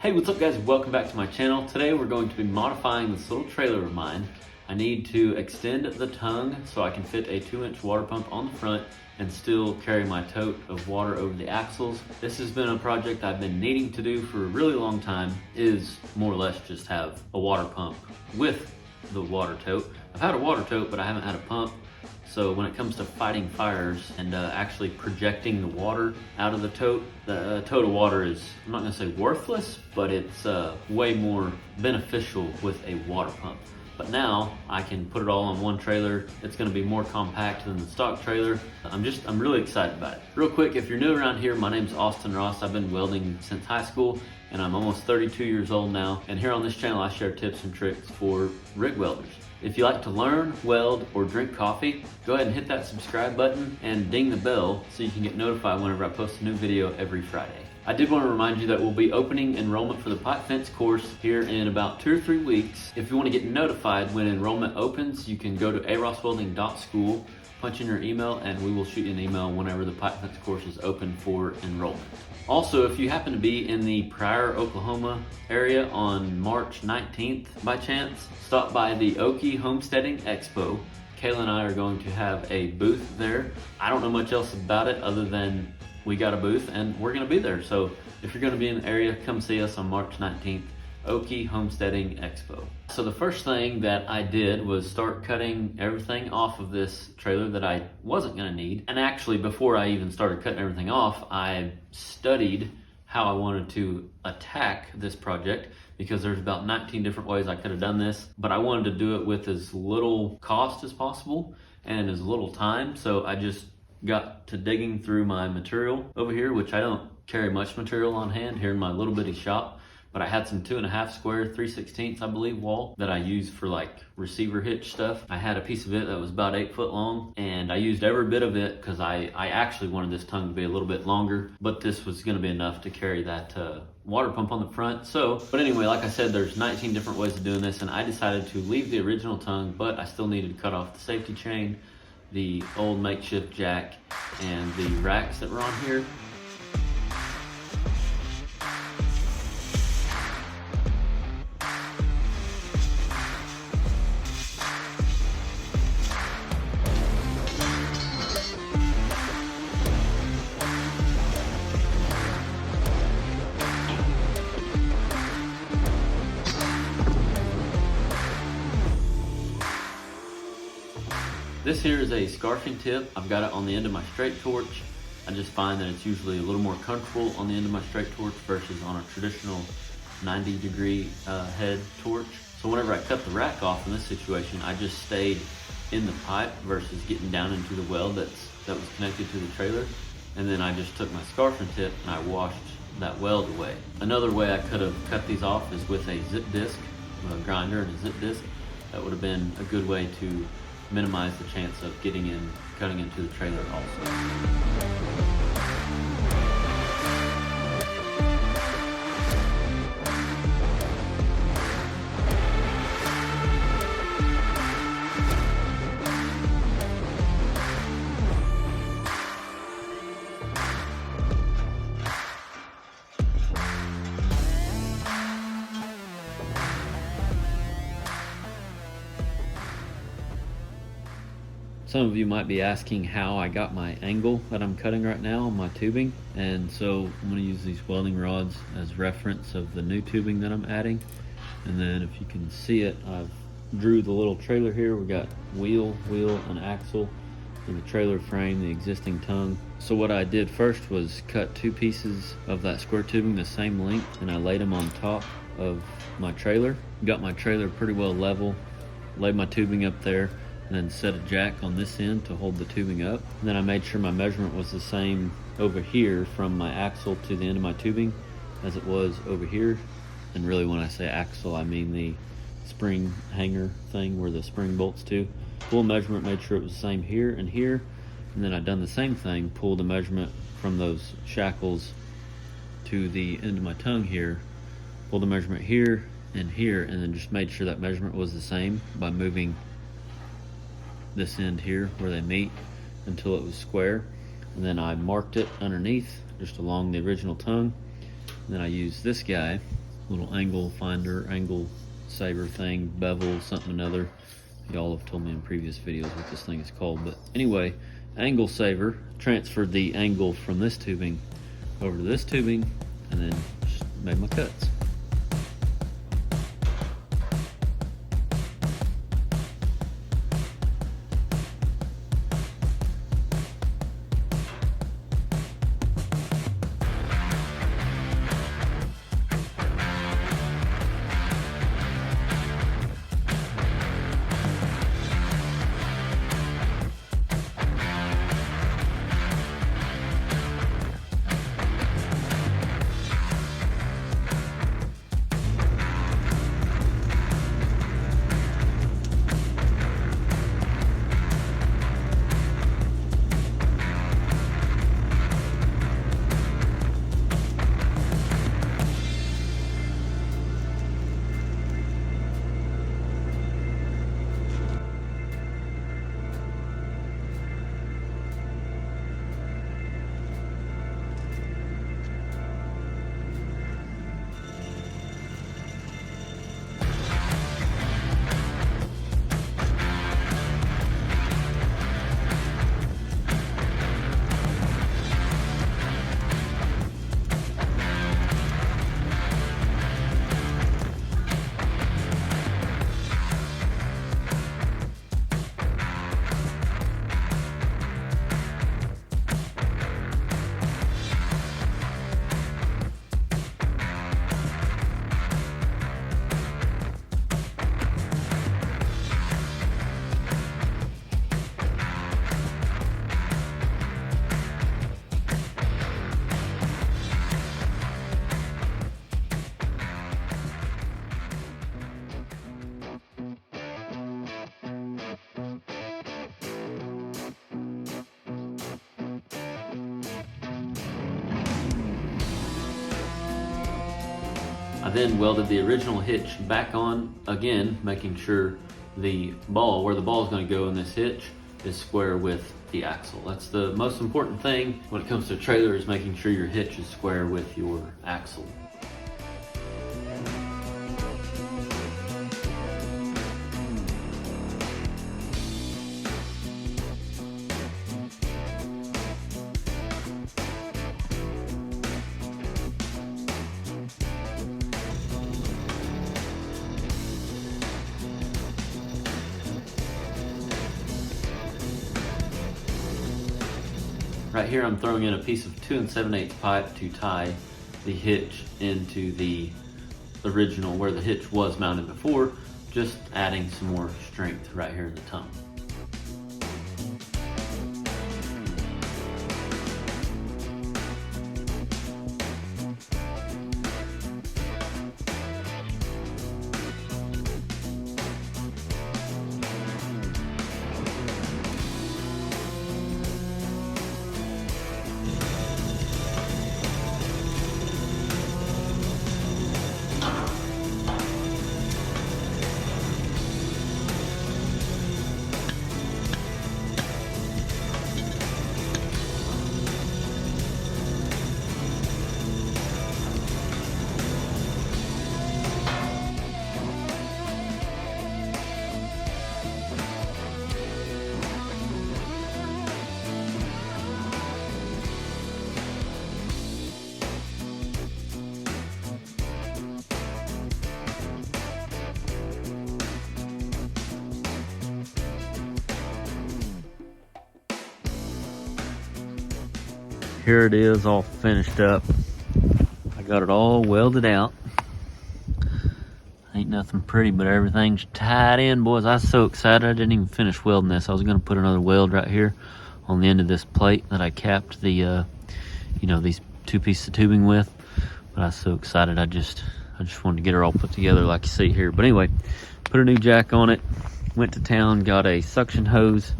Hey, what's up guys? Welcome back to my channel. Today we're going to be modifying this little trailer of mine. I need to extend the tongue so I can fit a 2-inch water pump on the front and still carry my tote of water over the axles. This has been a project I've been needing to do for a really long time, is more or less just have a water pump with the water tote. I've had a water tote, but I haven't had a pump. So when it comes to fighting fires and actually projecting the water out of the tote of water is, I'm not gonna say worthless, but it's way more beneficial with a water pump. But now I can put it all on one trailer. It's gonna be more compact than the stock trailer. I'm really excited about it. Real quick, if you're new around here, my name's Austin Ross. I've been welding since high school and I'm almost 32 years old now. And here on this channel, I share tips and tricks for rig welders. If you like to learn, weld, or drink coffee, go ahead and hit that subscribe button and ding the bell so you can get notified whenever I post a new video every Friday. I did want to remind you that we'll be opening enrollment for the pipe fence course here in about 2 or 3 weeks. If you want to get notified when enrollment opens, you can go to arosswelding.school, punch in your email, and we will shoot you an email whenever the pipe fence course is open for enrollment. Also, if you happen to be in the Pryor, Oklahoma area on March 19th by chance, stop by the Okie Homesteading Expo. Kayla and I are going to have a booth there. I don't know much else about it other than we got a booth and we're gonna be there. So if you're gonna be in the area, come see us on March 19th, Okie Homesteading Expo. So the first thing that I did was start cutting everything off of this trailer that I wasn't gonna need. And actually, before I even started cutting everything off, I studied how I wanted to attack this project because there's about 19 different ways I could have done this, but I wanted to do it with as little cost as possible and as little time. So I just got to digging through my material over here, which I don't carry much material on hand here in my little bitty shop. But I had some 2.5 square 3/16 I believe wall that I used for like receiver hitch stuff. I had a piece of it that was about 8 foot long and I used every bit of it because I actually wanted this tongue to be a little bit longer, but this was gonna be enough to carry that water pump on the front. But anyway, like I said, there's 19 different ways of doing this and I decided to leave the original tongue, but I still needed to cut off the safety chain, the old makeshift jack, and the racks that were on here. This here is a scarfing tip. I've got it on the end of my straight torch. I just find that it's usually a little more comfortable on the end of my straight torch versus on a traditional 90-degree head torch. So whenever I cut the rack off in this situation, I just stayed in the pipe versus getting down into the weld that was connected to the trailer. And then I just took my scarfing tip and I washed that weld away. Another way I could have cut these off is with a zip disc, a grinder and a zip disc. That would have been a good way to minimize the chance of cutting into the trailer also. Some of you might be asking how I got my angle that I'm cutting right now on my tubing. And so I'm gonna use these welding rods as reference of the new tubing that I'm adding. And then if you can see it, I've drew the little trailer here. We got wheel, and axle, and the trailer frame, the existing tongue. So what I did first was cut 2 pieces of that square tubing the same length and I laid them on top of my trailer. Got my trailer pretty well level, laid my tubing up there, and then set a jack on this end to hold the tubing up. And then I made sure my measurement was the same over here from my axle to the end of my tubing as it was over here. And really when I say axle, I mean the spring hanger thing where the spring bolts to. Full measurement, made sure it was the same here and here. And then I've done the same thing, pulled the measurement from those shackles to the end of my tongue here, pulled the measurement here and here, and then just made sure that measurement was the same by moving this end here where they meet until it was square. And then I marked it underneath just along the original tongue. And then I used this guy little angle finder, angle saver thing, bevel, something or another. Y'all have told me in previous videos what this thing is called, but anyway, angle saver transferred the angle from this tubing over to this tubing, and then just made my cuts. I then welded the original hitch back on again, making sure the ball, where the ball is going to go in this hitch, is square with the axle. That's the most important thing when it comes to a trailer, is making sure your hitch is square with your axle. Right here I'm throwing in a piece of 2 7/8 pipe to tie the hitch into the original, where the hitch was mounted before, just adding some more strength right here in the tongue. Here it is, all finished up. I got it all welded out. Ain't nothing pretty, but everything's tied in, boys. I was so excited I didn't even finish welding this. I was gonna put another weld right here on the end of this plate that I capped the these 2 pieces of tubing with. But I was so excited I just wanted to get her all put together like you see here. But anyway, put a new jack on it, went to town, got a suction hose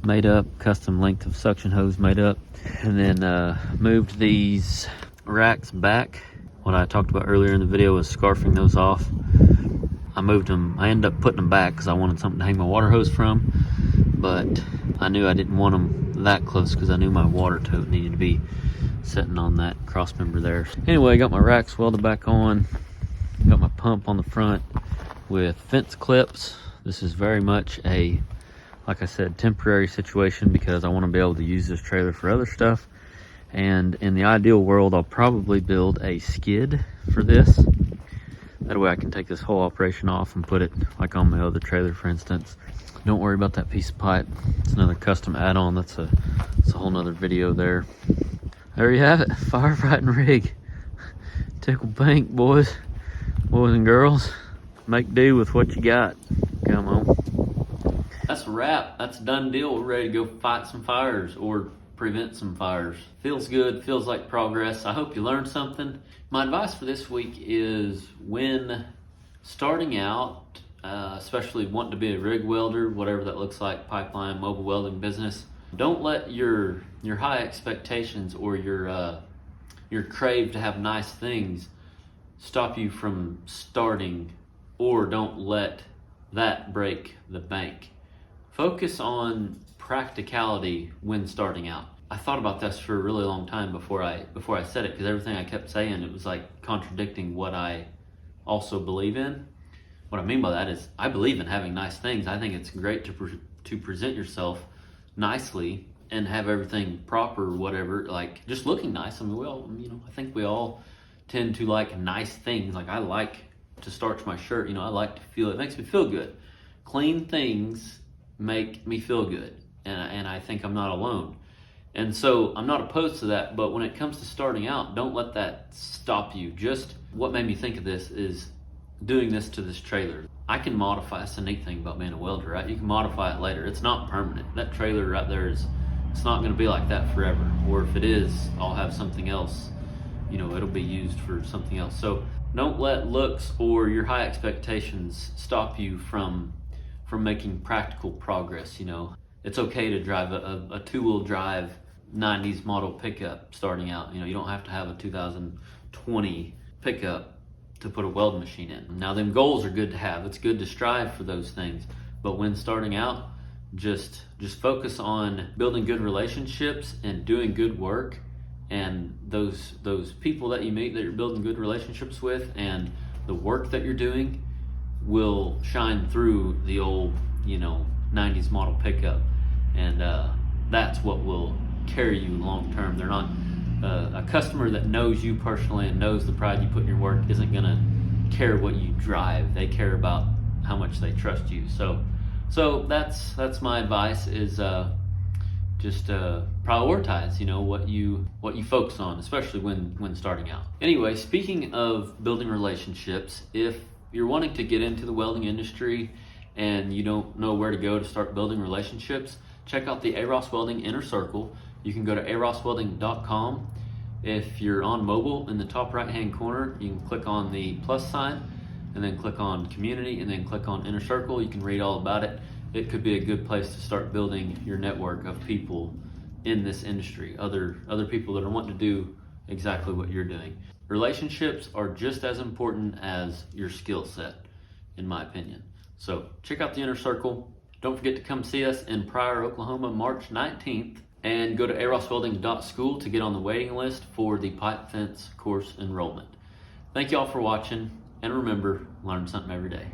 made up, custom length of suction hose made up, and then moved these racks back. What I talked about earlier in the video was scarfing those off. I moved them, I ended up putting them back because I wanted something to hang my water hose from, but I knew I didn't want them that close because I knew my water tote needed to be sitting on that cross member there. Anyway, I got my racks welded back on, Got my pump on the front with fence clips. This is very much a, like I said, temporary situation because I want to be able to use this trailer for other stuff. And in the ideal world, I'll probably build a skid for this. That way I can take this whole operation off and put it like on my other trailer, for instance. Don't worry about that piece of pipe. It's another custom add-on. That's a whole nother video there. There you have it, firefighting rig. Tickle pink, boys and girls. Make do with what you got. Come on. That's a wrap. That's a done deal. We're ready to go fight some fires or prevent some fires. Feels good, feels like progress. I hope you learned something. My advice for this week is when starting out, especially wanting to be a rig welder, whatever that looks like, pipeline, mobile welding business, don't let your high expectations or your crave to have nice things stop you from starting, or don't let that break the bank. Focus on practicality when starting out. I thought about this for a really long time before I said it, because everything I kept saying, it was like contradicting what I also believe in. What I mean by that is I believe in having nice things. I think it's great to present yourself nicely and have everything proper, whatever, like just looking nice. I mean, I think we all tend to like nice things. Like I like to starch my shirt, I like to feel, it makes me feel good. Clean things make me feel good, and I think I'm not alone. And so I'm not opposed to that, but when it comes to starting out, don't let that stop you. Just what made me think of this is doing this to this trailer. I can modify. That's the neat thing about being a welder, right? You can modify it later. It's not permanent. That trailer right there it's not gonna be like that forever. Or if it is, I'll have something else, it'll be used for something else. So don't let looks or your high expectations stop you from making practical progress. It's okay to drive a two-wheel drive 90s model pickup starting out. You don't have to have a 2020 pickup to put a weld machine in. Now, them goals are good to have. It's good to strive for those things. But when starting out, just focus on building good relationships and doing good work. And those people that you meet that you're building good relationships with, and the work that you're doing will shine through the old, 90s model pickup. And that's what will carry you long term. They're not a customer that knows you personally and knows the pride you put in your work isn't gonna care what you drive. They care about how much they trust you. So that's my advice is just prioritize, what you focus on, especially when starting out. Anyway, speaking of building relationships, if you're wanting to get into the welding industry and you don't know where to go to start building relationships, check out the arosswelding Inner Circle. You can go to arosswelding.com. If you're on mobile, in the top right hand corner, you can click on the plus sign and then click on community and then click on Inner Circle. You can read all about it. It could be a good place to start building your network of people in this industry, other people that are wanting to do exactly what you're doing. Relationships are just as important as your skill set, in my opinion. So check out the Inner Circle. Don't forget to come see us in Pryor, Oklahoma, March 19th, and go to arosswelding.school to get on the waiting list for the pipe fence course enrollment. Thank you all for watching, and remember, learn something every day.